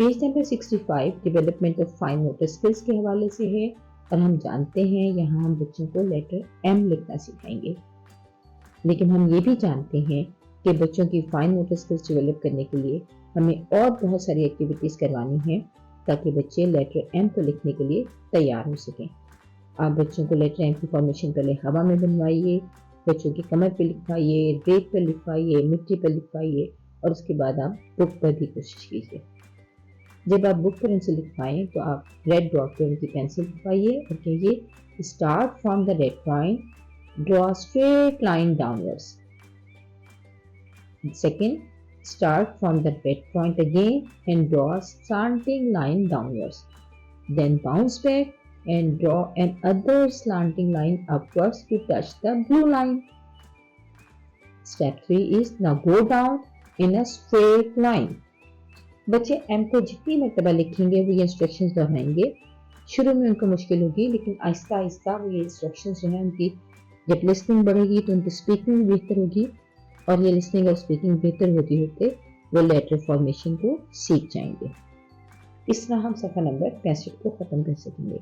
Page number 65 development of fine motor skills के हवाले से है और हम जानते हैं यहाँ हम बच्चों को लेटर एम लिखना सिखाएंगे। लेकिन हम ये भी जानते हैं कि बच्चों की फाइन मोटर स्किल्स डेवलप करने के लिए हमें और बहुत सारी एक्टिविटीज करवानी है ताकि बच्चे लेटर एम को लिखने के लिए तैयार हो सकें। आप बच्चों को लेटर एम की फॉर्मेशन पहले हवा में बनवाइए, बच्चों की कमर पे लिखवाइए, रेत पर लिखवाइए, मिट्टी पर लिखवाइए और उसके बाद आप बुक पर भी कोशिश कीजिए। जब आप बुक पर उनसे लिखवाएं तो आप रेड डॉट पर उनकी पेंसिल लिखवाइए और कहिए start from the red point, draw straight line downwards. Second, start from the red point again and draw a slanting line downwards. Then bounce back and draw another slanting line upwards to touch the blue line. Step 3 is now go down in a straight line. बच्चे M को जितनी मरतबा लिखेंगे वो ये instructions दोहराएंगे। शुरू में उनको मुश्किल होगी लेकिन आहिस्ता आहिस्ता वो ये इंस्ट्रक्शंस जो है उनकी जब लिसनिंग बढ़ेगी तो उनकी स्पीकिंग बेहतर होगी और ये लिसनिंग और स्पीकिंग बेहतर होते होते वो लेटर फॉर्मेशन को सीख जाएंगे। इस तरह हम सफ़ा नंबर 65 को ख़त्म कर सकेंगे।